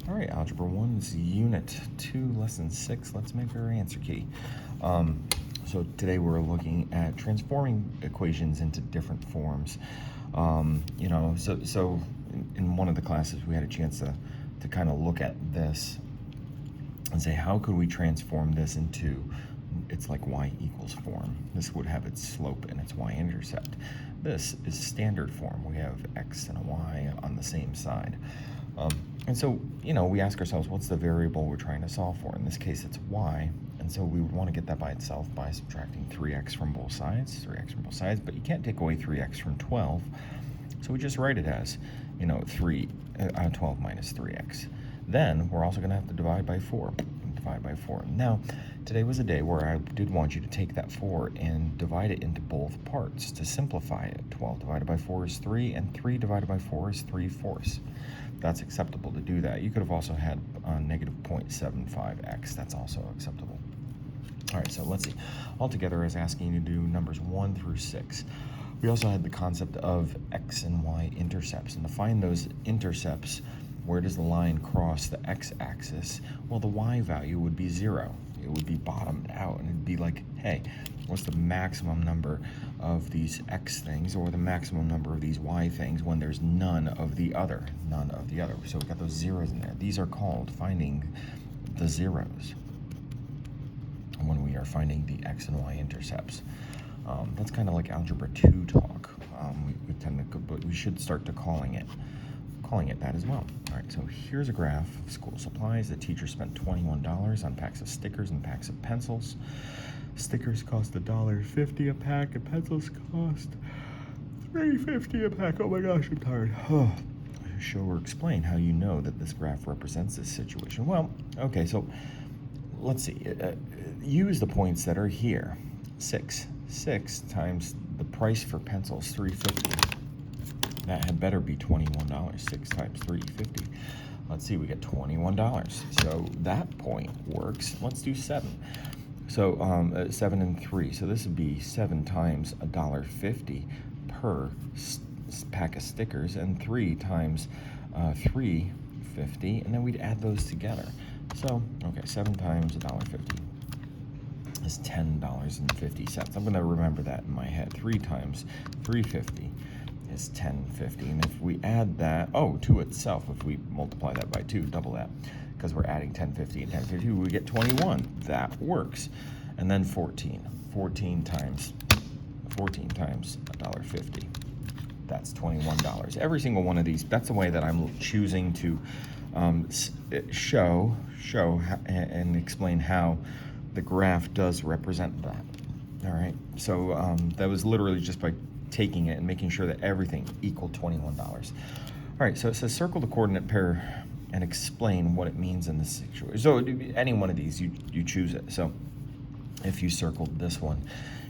All right, Algebra 1's Unit 2, Lesson 6. Let's make our answer key. So today we're looking at transforming equations into different forms. So in one of the classes we had a chance to kind of look at this and say, how could we transform this into, it's like y equals form. This would have its slope and its y-intercept. This is standard form. We have x and a y on the same side. And so, we ask ourselves, what's the variable we're trying to solve for? In this case, it's y. And so we would want to get that by itself by subtracting 3x from both sides, but you can't take away 3x from 12. So we just write it as, 12 minus 3x. Then we're also going to have to divide by 4. Now, today was a day where I did want you to take that 4 and divide it into both parts to simplify it. 12 divided by 4 is 3, and 3 divided by 4 is 3/4. That's acceptable to do that. You could have also had negative 0.75x. That's also acceptable. All right, so let's see. Altogether, I was asking you to do numbers 1 through 6. We also had the concept of x and y intercepts. And to find those intercepts, where does the line cross the x-axis? Well, the y value would be 0. It would be bottomed out, and it'd be like, hey, what's the maximum number of these x things or the maximum number of these y things when there's none of the other? So we've got those zeros in there. These are called finding the zeros when we are finding the x and y intercepts. That's kind of like Algebra 2 talk. We tend to, but we should start to calling it that as well. All right, so here's a graph of school supplies. The teacher spent $21 on packs of stickers and packs of pencils. Stickers cost $1.50 a pack, and pencils cost $3.50 a pack. Oh my gosh, I'm tired. Show or explain how you know that this graph represents this situation. Well, okay, so let's see. Use the points that are here. 6 times the price for pencils, $3.50. That had better be $21. 6 times $3.50. Let's see, we get $21. So that point works. Let's do 7. So 7 and 3. So this would be 7 times $1.50 per pack of stickers, and 3 times $3.50, and then we'd add those together. So, okay, 7 times $1.50 is $10.50. I'm going to remember that in my head. 3 times $3.50 is $10.50, and if we add that to itself, if we multiply that by 2, double that, because we're adding $10.50 and $10.50, we get 21. That works. And then 14 times $1.50, that's $21. Every single one of these, that's the way that I'm choosing to show and explain how the graph does represent that. All right, so that was literally just by taking it and making sure that everything equaled $21. All right, so it says circle the coordinate pair and explain what it means in this situation. So any one of these, you choose it. So if you circled this one,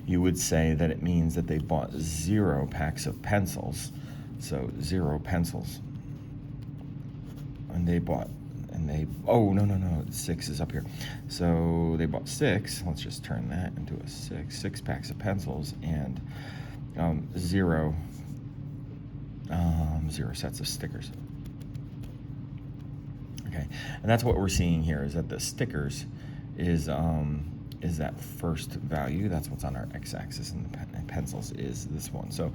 you would say that it means that they bought 0 packs of pencils. So 0 pencils. And they bought, no, 6 is up here. So they bought 6, let's just turn that into a 6 packs of pencils, and 0 sets of stickers. Okay, and that's what we're seeing here, is that the stickers is that first value. That's what's on our x-axis, and the pencils is this one. So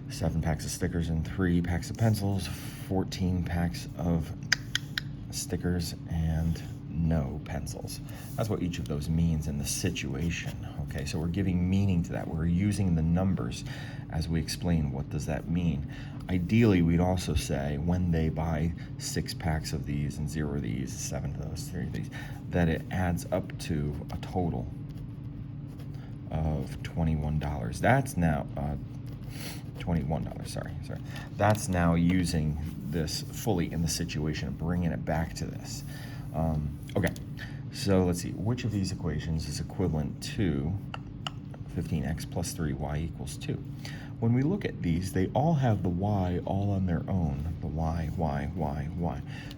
7 packs of stickers and 3 packs of pencils, 14 packs of stickers and no pencils. That's what each of those means in the situation. Okay, so we're giving meaning to that. We're using the numbers as we explain what does that mean. Ideally, we'd also say when they buy 6 packs of these and 0 of these, 7 of those, 3 of these, that it adds up to a total of $21. That's now $21, sorry. That's now using this fully in the situation, bringing it back to this. Okay, so let's see, which of these equations is equivalent to 15x plus 3y equals 2? When we look at these, they all have the y all on their own, the y.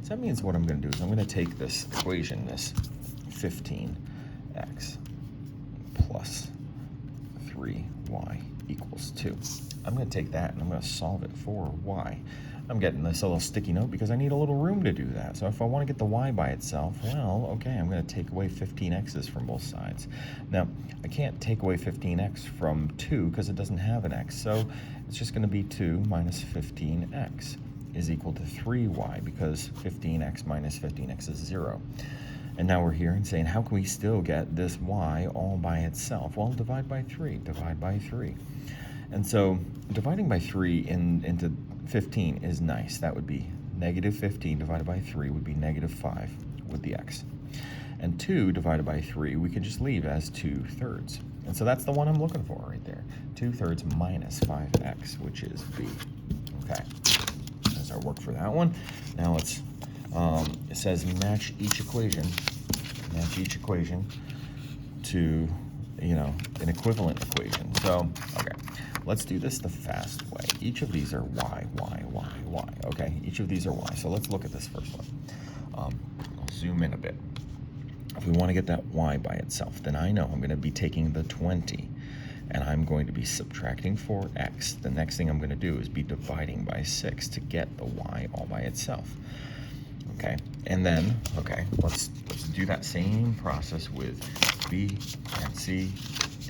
So that means what I'm going to do is I'm going to take this equation, this 15x plus 3y equals 2. I'm going to take that and I'm going to solve it for y. I'm getting this little sticky note because I need a little room to do that. So if I want to get the y by itself, well, okay, I'm going to take away 15x's from both sides. Now, I can't take away 15x from 2 because it doesn't have an x. So it's just going to be 2 minus 15x is equal to 3y because 15x minus 15x is 0. And now we're here and saying, how can we still get this y all by itself? Well, divide by 3, divide by 3. And so dividing by 3 into 15 is nice. That would be negative 15 divided by 3 would be negative 5 with the x. And 2 divided by 3 we can just leave as 2/3. And so that's the one I'm looking for right there. 2/3 minus 5x, which is B. Okay, that's our work for that one. Now let's, it says match each equation to, you know, an equivalent equation. So, okay, let's do this the fast way. Each of these are y, okay? Each of these are y. So let's look at this first one. I'll zoom in a bit. If we want to get that y by itself, then I know I'm going to be taking the 20, and I'm going to be subtracting 4x. The next thing I'm going to do is be dividing by 6 to get the y all by itself. Okay, and then, okay, let's do that same process with B and C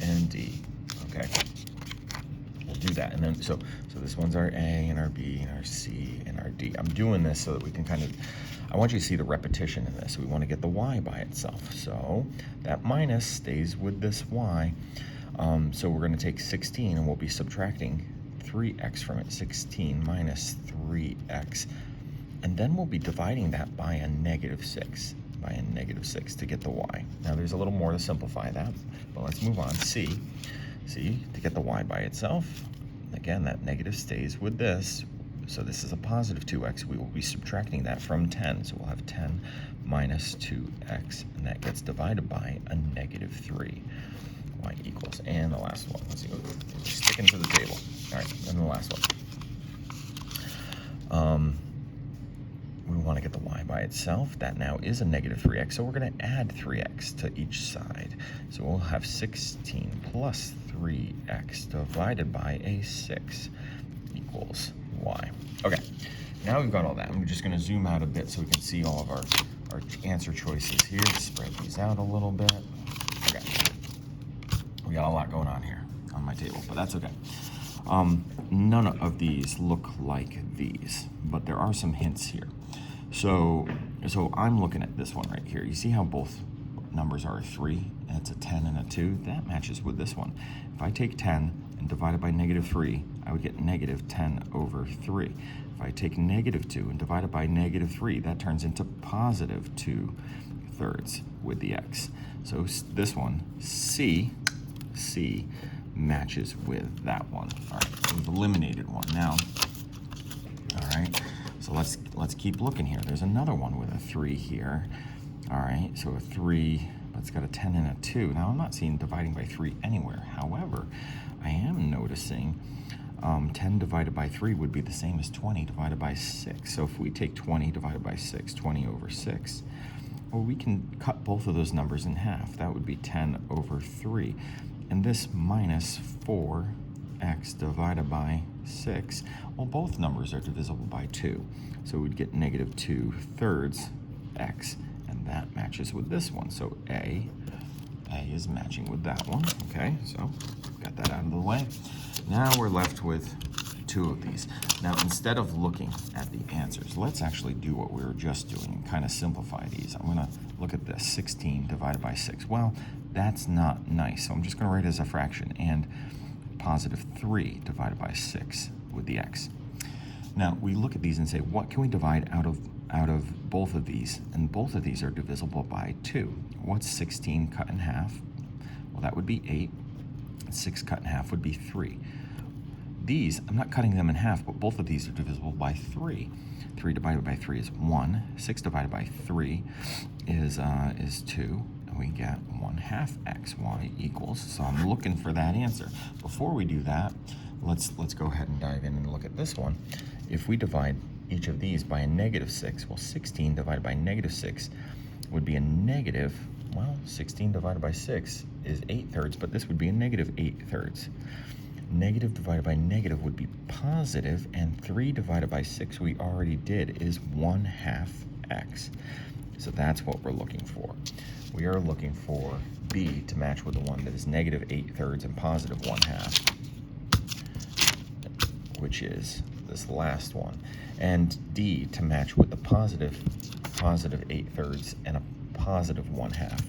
and D. Okay, we'll do that, and then so this one's our A and our B and our C and our D. I'm doing this so that we can kind of, I want you to see the repetition in this. We want to get the y by itself, so that minus stays with this y. So we're going to take 16 and we'll be subtracting 3x from it. 16 minus 3x. And then we'll be dividing that by a negative 6 to get the y. Now there's a little more to simplify that, but let's move on. C, to get the y by itself, again, that negative stays with this. So this is a positive 2x. We will be subtracting that from 10. So we'll have 10 minus 2x, and that gets divided by a negative 3. Y equals, and the last one. Let's see, we're sticking to the table. All right, and the last one. We want to get the y by itself. That now is a negative 3x, so we're going to add 3x to each side. So we'll have 16 plus 3x divided by a 6 equals y. Okay, now we've got all that. I'm just going to zoom out a bit so we can see all of our answer choices here. Spread these out a little bit. Okay, we got a lot going on here on my table, but that's okay. None of these look like these, but there are some hints here. So I'm looking at this one right here. You see how both numbers are a 3, and it's a 10 and a 2? That matches with this one. If I take 10 and divide it by negative 3, I would get negative 10 over 3. If I take negative 2 and divide it by negative 3, that turns into positive 2/3 with the x. So this one, C, matches with that one. All right, we've eliminated one now. All right, so let's keep looking here. There's another one with a 3 here. All right, so a 3, but it's got a 10 and a 2. Now I'm not seeing dividing by 3 anywhere. However, I am noticing 10 divided by 3 would be the same as 20 divided by 6. So if we take 20 divided by 6, 20 over 6, well, we can cut both of those numbers in half. That would be 10 over 3. And this minus 4x divided by 6, well, both numbers are divisible by 2. So we'd get negative 2/3 x, and that matches with this one. So A is matching with that one. Okay, so got that out of the way. Now we're left with 2 of these. Now, instead of looking at the answers, let's actually do what we were just doing and kind of simplify these. I'm going to look at this, 16 divided by 6. Well, that's not nice, so I'm just going to write it as a fraction, and positive 3 divided by 6 with the x. Now, we look at these and say, what can we divide out of both of these? And both of these are divisible by 2. What's 16 cut in half? Well, that would be 8. 6 cut in half would be 3. These, I'm not cutting them in half, but both of these are divisible by 3. 3 divided by 3 is 1. 6 divided by 3 is 2. And we get 1/2 x, y equals. So I'm looking for that answer. Before we do that, let's go ahead and dive in and look at this one. If we divide each of these by a negative 6, well, 16 divided by negative 6 would be a negative, well, 16 divided by 6 is 8/3, but this would be a negative 8/3. Negative divided by negative would be positive, and 3 divided by 6 we already did is 1/2 x. So that's what we're looking for. We are looking for B to match with the one that is negative 8/3 and positive 1/2, which is this last one, and D to match with the positive 8/3 and a positive 1/2,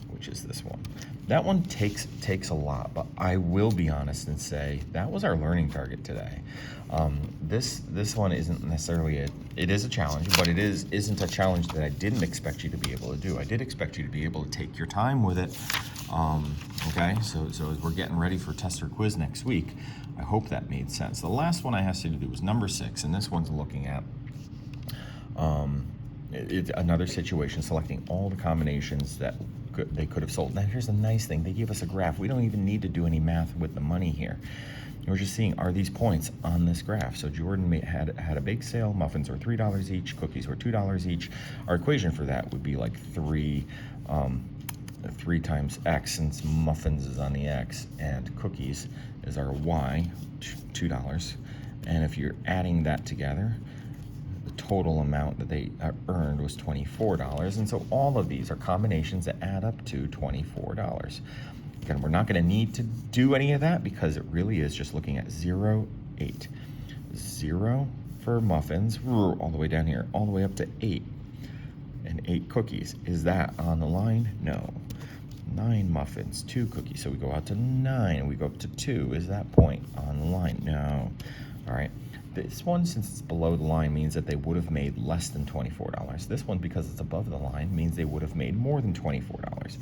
which is this one. That one takes a lot, but I will be honest and say that was our learning target today. This one isn't necessarily it is a challenge, but it isn't a challenge that I didn't expect you to be able to do. I did expect you to be able to take your time with it. Okay, so as we're getting ready for tester quiz next week, I hope that made sense. The last one I asked you to do was number 6, and this one's looking at another situation, selecting all the combinations that they could have sold. Now here's the nice thing, they give us a graph. We don't even need to do any math with the money here. We're just seeing, are these points on this graph? So Jordan had a bake sale, muffins were $3 each, cookies were $2 each. Our equation for that would be like 3 times x, since muffins is on the x and cookies is our y, $2. And if you're adding that together, the total amount that they earned was $24. And so all of these are combinations that add up to $24. Again, we're not going to need to do any of that because it really is just looking at 0, 8. 0 for muffins, all the way down here, all the way up to 8. And 8 cookies. Is that on the line? No. 9 muffins, 2 cookies. So we go out to 9 and we go up to 2. Is that point on the line? No. All right. This one, since it's below the line, means that they would have made less than $24. This one, because it's above the line, means they would have made more than $24.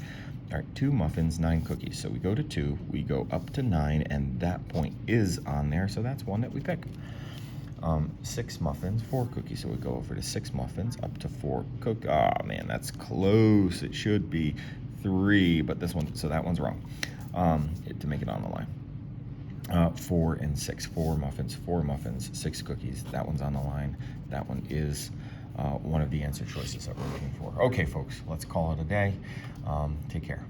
All right, 2 muffins, 9 cookies. So we go to 2, we go up to 9, and that point is on there, so that's one that we pick. 6 muffins, 4 cookies. So we go over to 6 muffins, up to 4 cookies. Oh man, that's close. It should be 3, but this one, so that one's wrong to make it on the line. 4 and 6, 4 muffins, 6 cookies. That one's on the line. That one is one of the answer choices that we're looking for. Okay, folks, let's call it a day. Take care.